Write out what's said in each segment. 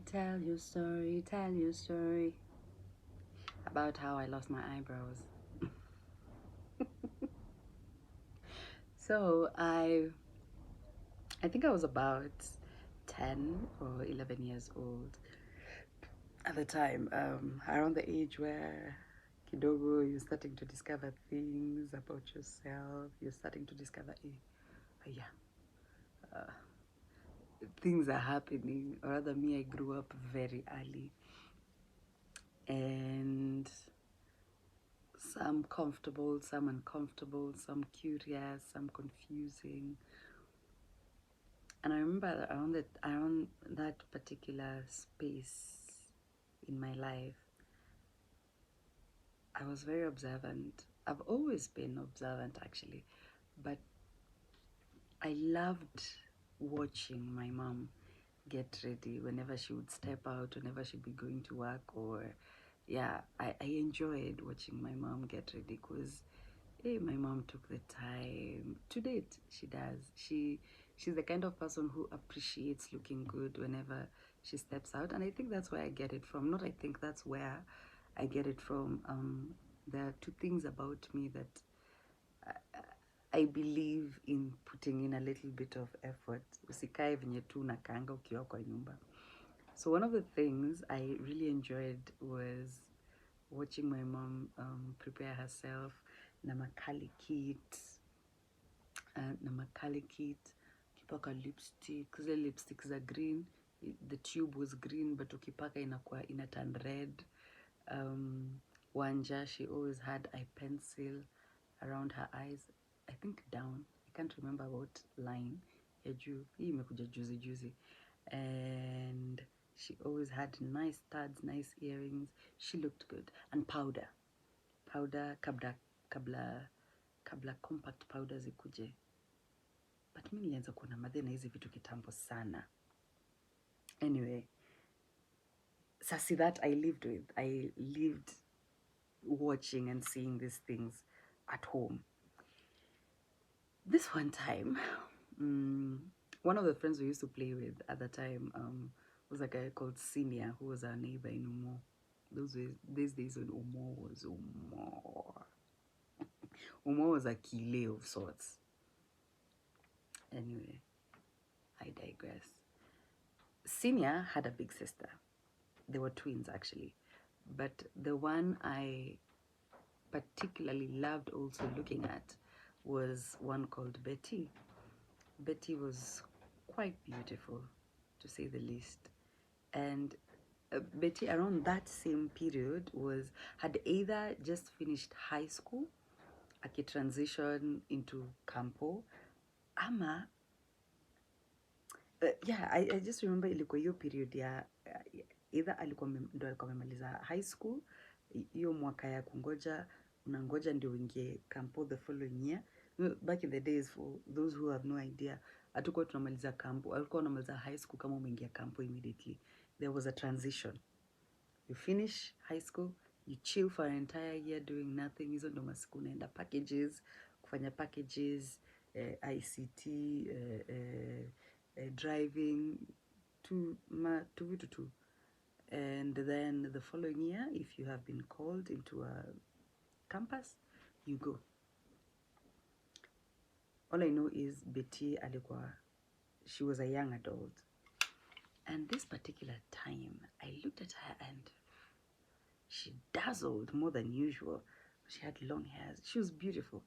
Tell your story about how I lost my eyebrows. So I think I was about 10 or 11 years old at the time, around the age where kidogo you're starting to discover things about yourself. You're starting to discover, uh, things are happening. Or rather, me, I grew up very early, and some comfortable, some uncomfortable, some curious, some confusing. And I remember that around that particular space in my life, I was very observant. I've always been observant, actually, but I loved watching my mom get ready whenever she would step out, whenever she'd be going to work, or yeah, I enjoyed watching my mom get ready because hey, my mom took the time. To date, she does. She's the kind of person who appreciates looking good whenever she steps out, and I think that's where I get it from. Not I think that's where I get it from. There are two things about me that I believe in putting in a little bit of effort. Usikae venye tu unakaanga ukiwa kwa nyumba. So one of the things I really enjoyed was watching my mom prepare herself na makali kit, ukipaka lipstick. Zile lipsticks are green. The tube was green, but ukipaka inakuwa ina turn red. Wanja, she always had eye pencil around her eyes. I think down. I can't remember what line. Ya juu. Hii imekuja juzi. And she always had nice studs, nice earrings. She looked good. And powder kabla compact powder zikuje. But mi nilianza kuona madhe na hizi vitu kitambo sana. Anyway, sasi that I lived watching and seeing these things at home. This one time, one of the friends we used to play with at the time was a guy called Senior, who was our neighbor in Umo. These days when Umo was Umo. Umo was a kile of sorts. Anyway, I digress. Senior had a big sister. They were twins, actually. But the one I particularly loved also looking at was one called Betty. Betty was quite beautiful, to say the least. And Betty, around that same period, had either just finished high school, transition into campo, ama yeah, I just remember ilikuwa hiyo period ya either ndo alikuwa amemaliza high school, hiyo mwaka ya kungoja, unangoja ndio uingie campo the following year. Back in the days, for those who have no idea, hatukuwa tunamaliza campo, alikuwa unamaliza high school kama umeingia campo immediately. There was a transition. You finish high school, you chill for an entire year doing nothing. Hizo ndo masiku unaenda packages, kufanya packages, ICT, driving, to vitu tu. And then the following year, if you have been called into a campus, you go. All I know is Betty alikuwa, she was a young adult. And this particular time, I looked at her and she dazzled more than usual. She had long hair. She was beautiful.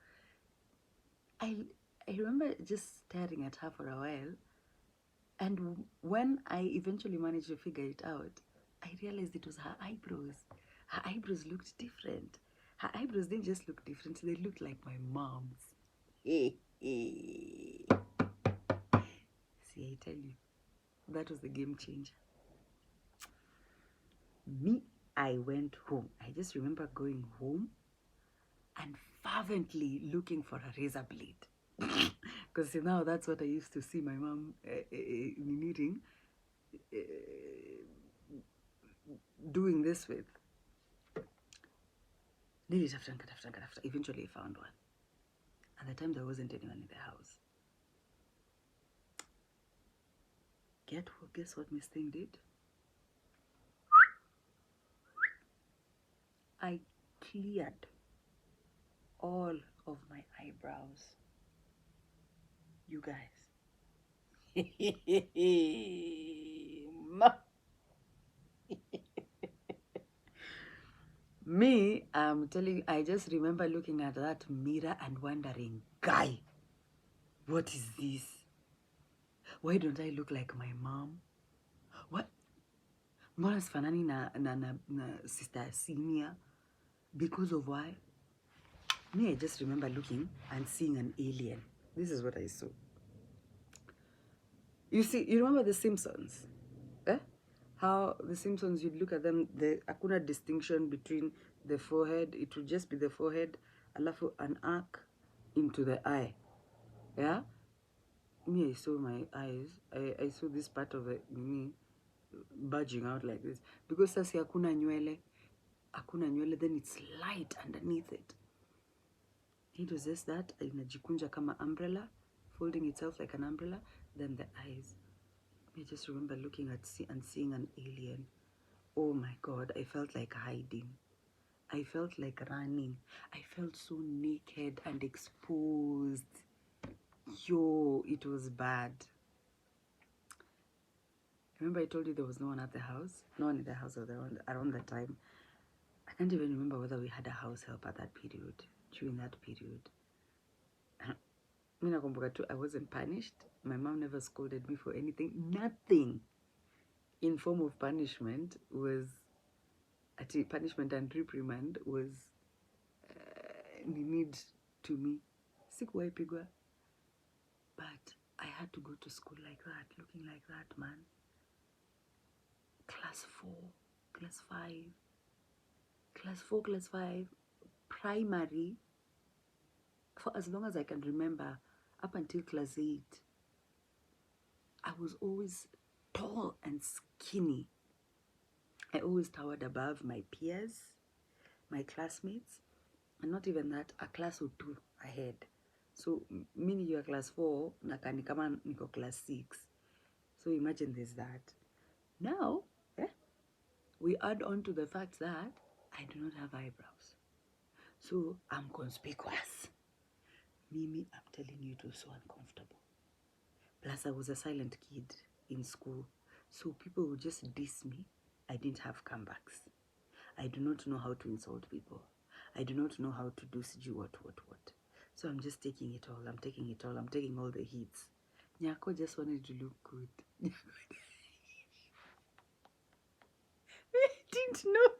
I remember just staring at her for a while. And when I eventually managed to figure it out, I realized it was her eyebrows. Her eyebrows looked different. Her eyebrows didn't just look different, they looked like my mom's. See, I tell you, that was the game changer. Me, I went home. I just remember going home and fervently looking for a razor blade. Because now that's what I used to see my mom knitting, doing this with. Eventually I found one. At the time there wasn't anyone in the house. Guess what Miss Thing did? I cleared all of my eyebrows. You guys. Me, I'm telling you, I just remember looking at that mirror and wondering, guy, what is this? Why don't I look like my mom? What? Mbona sifanani na sister senior? Because of why? Me, I just remember looking and seeing an alien. This is what I saw. You see, you remember The Simpsons? Eh? How The Simpsons, you'd look at them, the hakuna distinction between the forehead. It would just be the forehead, alafu an arc into the eye. Yeah? Me, I saw my eyes. I saw this part of it, me, budging out like this. Because sasa hakuna nywele, then it's light underneath it. It was just that, inajikunja kama umbrella, folding itself like an umbrella, then the eyes. I just remember looking at and seeing an alien. Oh my God, I felt like hiding. I felt like running. I felt so naked and exposed. Yo, it was bad. Remember I told you there was no one at the house? No one in the house around that time. I can't even remember whether we had a house help at that period, during that period. I wasn't punished. My mom never scolded me for anything. Nothing in form of punishment was, punishment and reprimand was need to me. Sikuwahi pigwa. But I had to go to school like that, looking like that, man. Class 4, class 5, class 4, class 5, primary, for as long as I can remember, up until class 8, I was always tall and skinny. I always towered above my peers, my classmates, and not even that, a class or 2 ahead. So, meaning you are class 4, nakani kama niko class 6. So imagine there's that. Now, we add on to the fact that I do not have eyebrows. So I'm conspicuous. Mimi, I'm telling you, it was so uncomfortable. Plus, I was a silent kid in school. So people would just diss me. I didn't have comebacks. I do not know how to insult people. I do not know how to do what. So I'm just taking it all. I'm taking it all. I'm taking all the hits. Nyako just wanted to look good. I didn't know.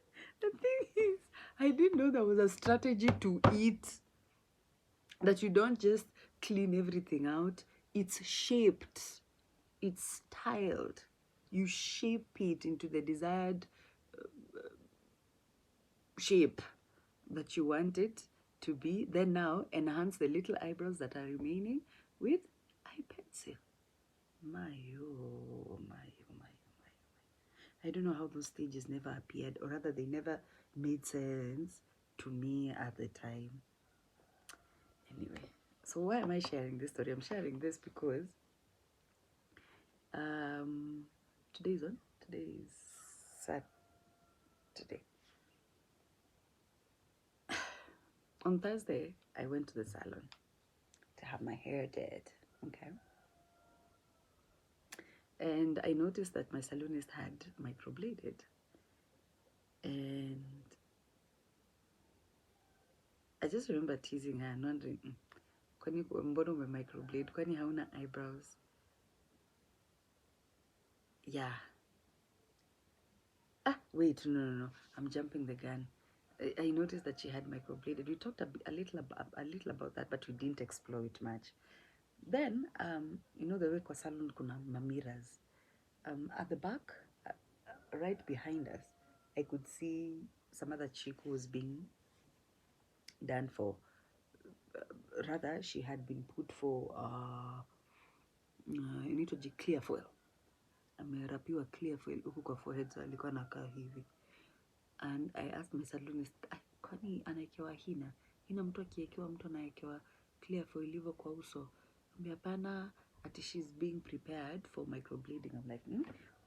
The thing is, I didn't know there was a strategy to eat. That you don't just clean everything out. It's shaped. It's styled. You shape it into the desired shape that you want it to be. Then now enhance the little eyebrows that are remaining with eye pencil. I don't know how those stages never appeared, or rather they never made sense to me at the time. Anyway, so why am I sharing this story? I'm sharing this because today is Saturday. On Thursday, I went to the salon to have my hair did, okay? And I noticed that my salonist had microbladed. And I just remember teasing her and wondering, kwani mbona microblade? Kwani hauna eyebrows? Yeah. Wait, no. I'm jumping the gun. I noticed that she had microbladed. We talked a little about that, but we didn't explore it much. Then, the way kwa salon kuna mirrors. At the back, right behind us, I could see some other chick who was being done for. Rather, she had been put for inaitwaje, clear foil. Amerapiwa clear foil huku kwa forehead, so alikuwa anakaa hivi. And I asked my salonist, kwani anaekewa hina mtu akiekewa, mtu anaekewa clear foil hivyo kwa uso? Hapana, ati she's being prepared for microblading. I'm like,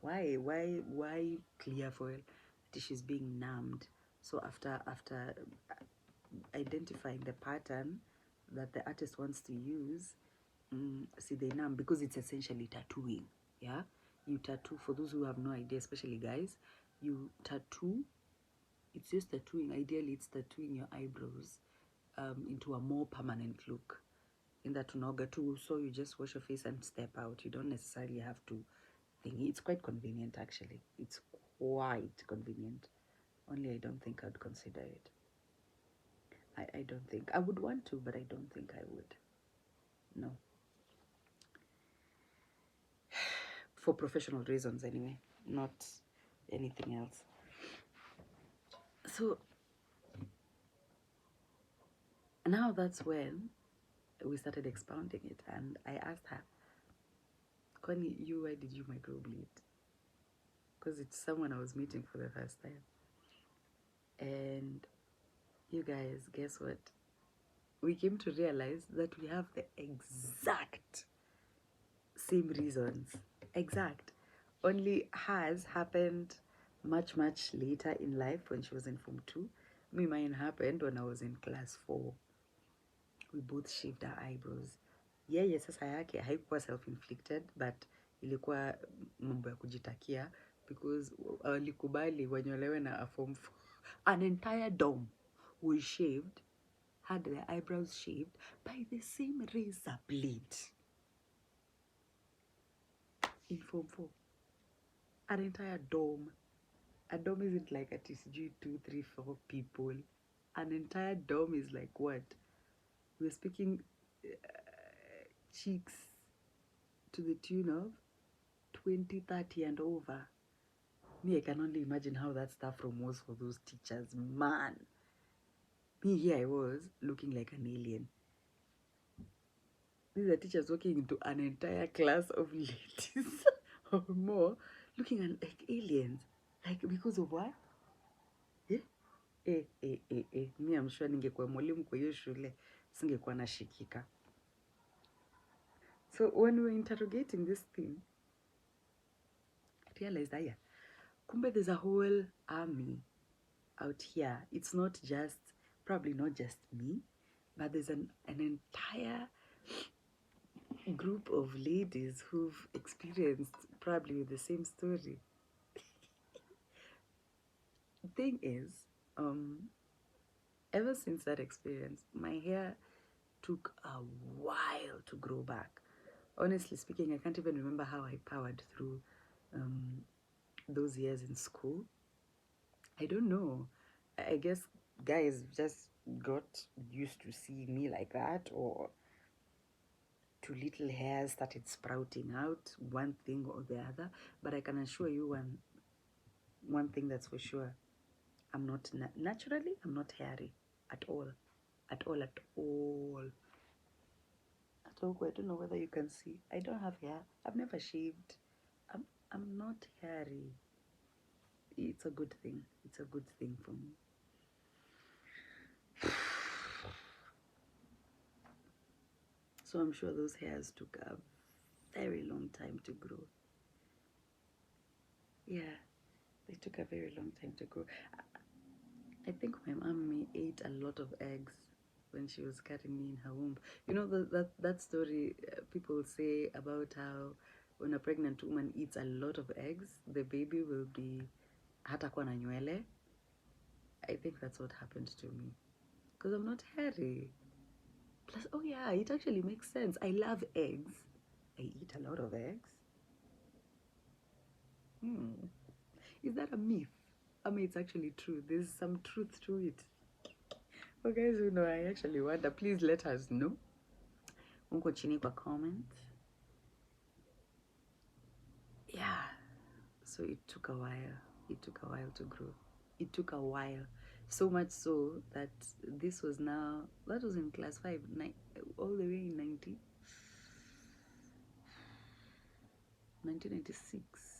why clear foil? Ati she's being numbed. So after identifying the pattern that the artist wants to use, see they numb, because it's essentially tattooing. Yeah, you tattoo, for those who have no idea, especially guys, you tattoo. It's just tattooing. Ideally, it's tattooing your eyebrows into a more permanent look. In that unaoga too, so you just wash your face and step out. You don't necessarily have to think. It's quite convenient, actually. It's quite convenient. Only I don't think I'd consider it. I don't think I would want to, but I don't think I would. No, for professional reasons anyway, not anything else. So now that's when we started expounding it, and I asked her, Connie, why did you microbleed? Because it's someone I was meeting for the first time. And you guys, guess what? We came to realize that we have the exact same reasons. Exact. Only hers happened much, much later in life, when she was in Form 2. Mine happened when I was in class 4. We both shaved our eyebrows. Yeye sasa yake haikuwa self-inflicted, but ilikuwa mambo ya kujitakia, because walikubali wanyolewe na a Form 4. An entire dorm was shaved, had their eyebrows shaved by the same razor blade in Form 4. An entire dorm. A dorm isn't like a TCG 2, 3, 4 people. An entire dorm is like what? We're speaking cheeks to the tune of 20, 30 and over. Me, I can only imagine how that staff room was for those teachers. Man. Me, here I was looking like an alien. These are teachers walking into an entire class of ladies or more, looking at like aliens. Like, because of what? Me, I'm sure ningekuwa mwalimu kwa hiyo shule, singekuwa nashikika. So when we were interrogating this thing, I realized that, kumbe there's a whole army out here. It's not just, probably not just me, but there's an entire group of ladies who've experienced probably the same story. The thing is, ever since that experience, my hair took a while to grow back. Honestly speaking, I can't even remember how I powered through those years in school. I don't know. I guess guys just got used to seeing me like that, or two little hairs started sprouting out, one thing or the other. But I can assure you one thing that's for sure. I'm not, naturally, I'm not hairy at all. At all, at all. At all. I don't know whether you can see. I don't have hair. I've never shaved. I'm not hairy. It's a good thing. It's a good thing for me. So I'm sure those hairs took a very long time to grow. Yeah, they took a very long time to grow. I think my mom ate a lot of eggs when she was carrying me in her womb. You know that story people say about how when a pregnant woman eats a lot of eggs, the baby will be hatakuwa na nywele. I think that's what happened to me, because I'm not hairy. Plus, oh yeah, it actually makes sense. I love eggs. I eat a lot of eggs. Is that a myth? I mean, it's actually true. There's some truth to it. For guys who know, I actually wonder, please let us know. Mungo chini kwa comment. Yeah. So it took a while. It took a while to grow. It took a while. So much so that this was now, that was in class 5, all the way in 1996.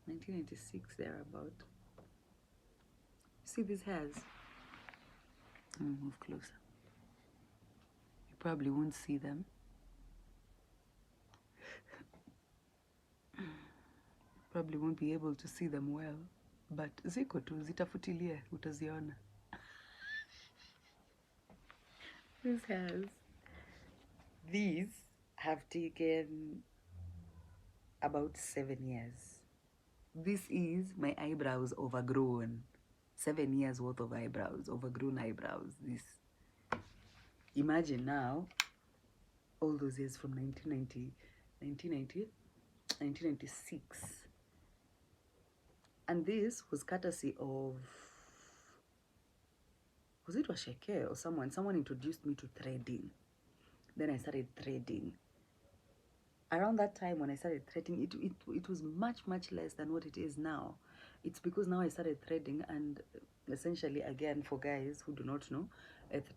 1996, thereabout. See these hairs? Move closer. You probably won't see them. Probably won't be able to see them well. but ziko tu, zitafutilie, utaziona. These have taken about 7 years. This is my eyebrows overgrown. 7 years worth of eyebrows, overgrown eyebrows. This. Imagine now, all those years from 1996. And this was courtesy of, was it Washeke or someone? Someone introduced me to threading. Then I started threading. Around that time when I started threading, it was much less than what it is now. It's because now I started threading, and essentially, again, for guys who do not know,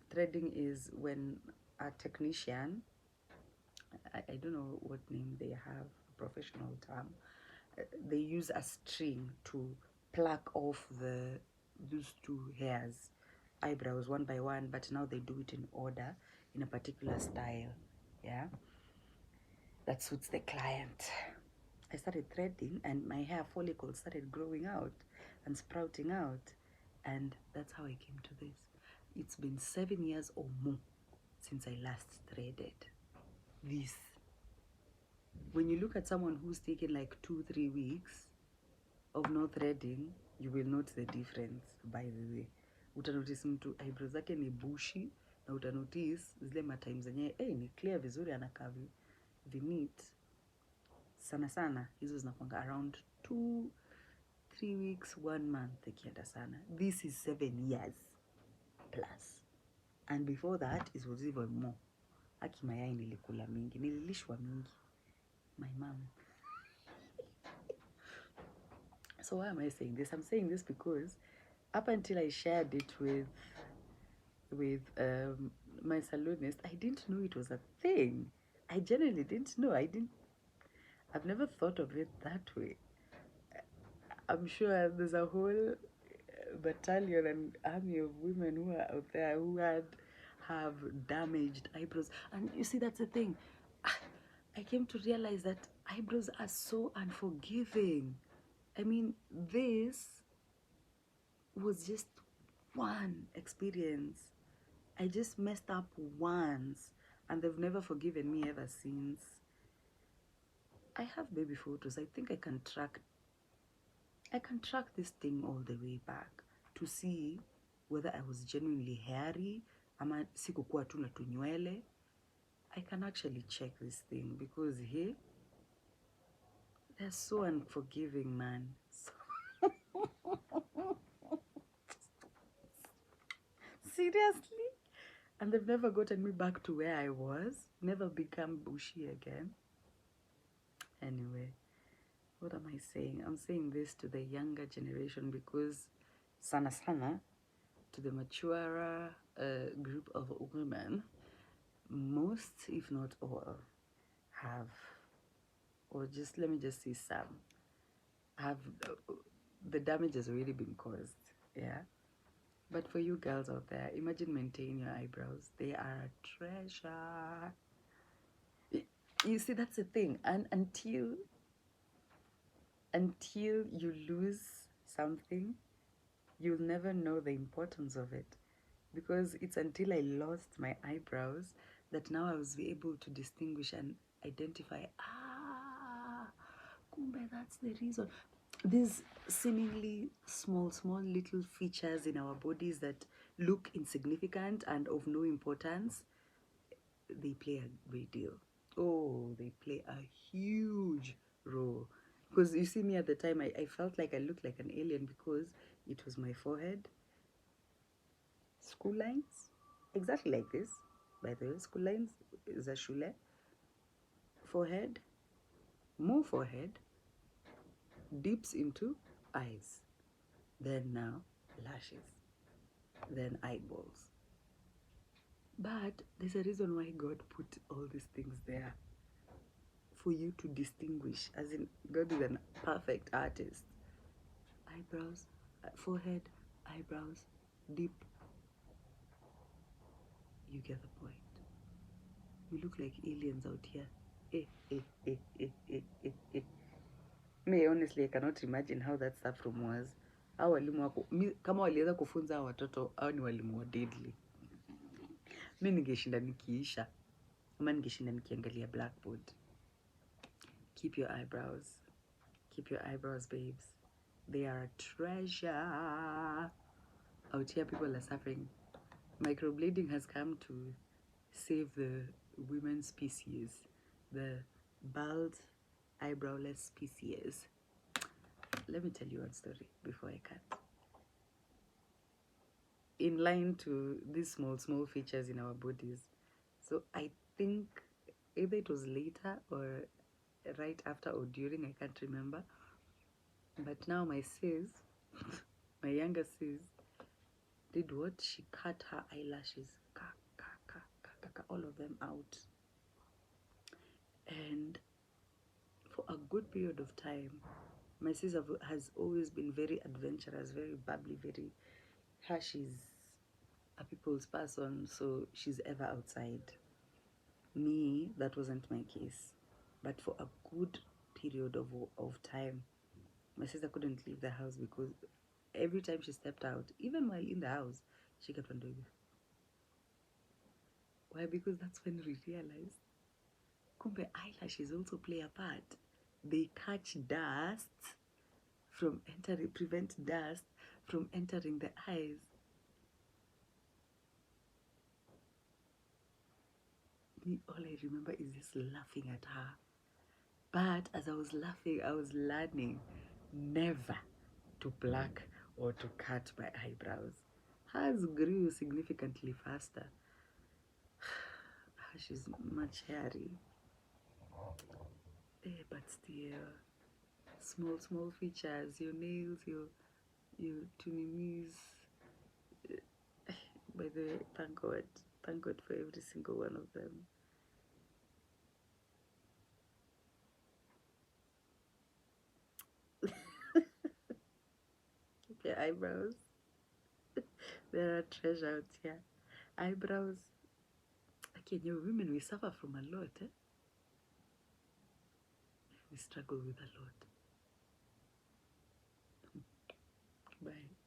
threading is when a technician, I don't know what name they have, a professional term, they use a string to pluck off those two hairs, eyebrows, one by one, but now they do it in order, in a particular style. Yeah, that suits the client. I started threading, and my hair follicles started growing out and sprouting out, and that's how I came to this. It's been 7 years or more since I last threaded. This, when you look at someone who's taken like 2-3 weeks of no threading, you will note the difference. By the way, utanotice mtu eyebrows zake ni bushy, na utanotice zile matimes zenye ni clear vizuri, anakaa neat. Sana sana hizo zinakwanga around 2-3 weeks, 1 month ikienda sana. This is 7 years plus, and before that it was even more. Haki mayai nilikula mingi, nililishwa mingi, my mom. So why am I saying this? I'm saying this because up until I shared it with my salonist, I didn't know it was a thing. I genuinely didn't know. I've never thought of it that way. I'm sure there's a whole battalion and army of women who are out there who have damaged eyebrows. And you see, that's the thing. I came to realize that eyebrows are so unforgiving. I mean, this was just one experience. I just messed up once, and they've never forgiven me ever since. I have baby photos. I think I can track this thing all the way back to see whether I was genuinely hairy ama sikukuwa tu na tunywele. I can actually check this thing because here, they're so unforgiving, man. Seriously? And they've never gotten me back to where I was. Never become bushy again. Anyway, what am I saying? I'm saying this to the younger generation because sana sana, to the maturer group of women, most, if not all, have, or just let me just say some, have, the damage has already been caused. Yeah. But for you girls out there, imagine maintaining your eyebrows. They are a treasure. You see, that's the thing. And until you lose something, you'll never know the importance of it. Because it's until I lost my eyebrows that now I was able to distinguish and identify, kumbe, that's the reason. These seemingly small little features in our bodies that look insignificant and of no importance, they play a great deal. Oh, they play a huge role. Because you see me at the time, I felt like I looked like an alien because it was my forehead. School lines, exactly like this. By the way, school lines is a shule. Forehead, more forehead, dips into eyes. Then now, lashes. Then eyeballs. But there's a reason why God put all these things there. For you to distinguish. As in, God is a perfect artist. Eyebrows, forehead, eyebrows, deep. You get the point. We look like aliens out here. Me, honestly, I cannot imagine how that saffron was. Hao walimu wako kama waliweza kufunza hao watoto, hao ni walimu wa deadly. Mimi ningeshinda nikiisha ama ningeshinda nikiangalia blackboard. Keep your eyebrows. Keep your eyebrows, babes. They are a treasure. Out here, people are suffering. Microblading has come to save the women's species, the bald, eyebrowless species. Let me tell you one story before I cut. In line to these small features in our bodies. So I think either it was later or right after or during, I can't remember. But now my sis, my younger sis, did what? She cut her eyelashes, all of them out. And for a good period of time, my sister has always been very adventurous, very bubbly, very her. She's a people's person, so she's ever outside. Me, that wasn't my case. But for a good period of time, my sister couldn't leave the house because every time she stepped out, even while in the house, she kept on doing it. Why? Because that's when we realized, kumbe eyelashes also play a part. They catch dust from entering, prevent dust from entering the eyes. Me, all I remember is just laughing at her. But as I was laughing, I was learning never to pluck or to cut my eyebrows. Hers grew significantly faster. She's much hairy. But still, small features, your nails, your tunimis. By the way, thank God for every single one of them. Keep your eyebrows. They're a treasure out here. Eyebrows. Okay, you women, we suffer from a lot. We struggle with a lot. Bye.